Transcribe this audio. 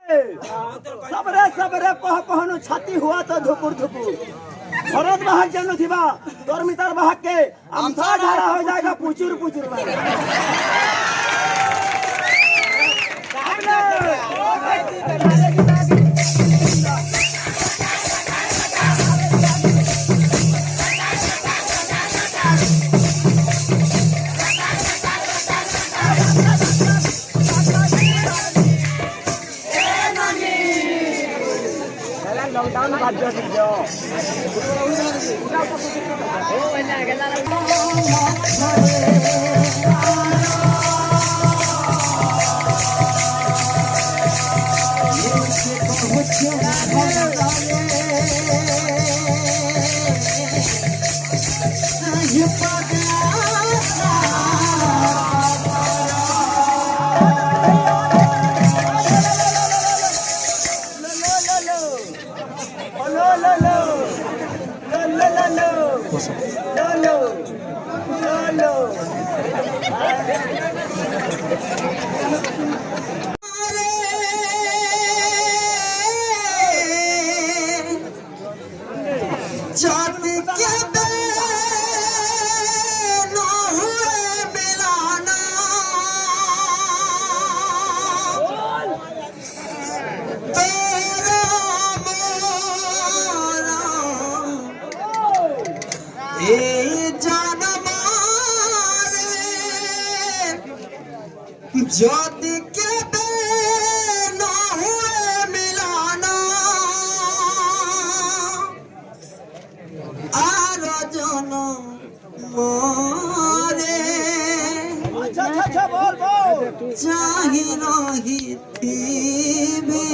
सबरे सबरे कह कहनु छाती हुआ तो धुकुर धुकुर भरत बाहक जनु थिबा तोर मितर बाहक के आमसा झाड़ा हो जाएगा पुचुर पुचुर लॉकडाउन बाद जो ओ ना गला ज्योति के न हुए मिलाना आरो जनो मोरे अच्छा बोल चाही रही थी भी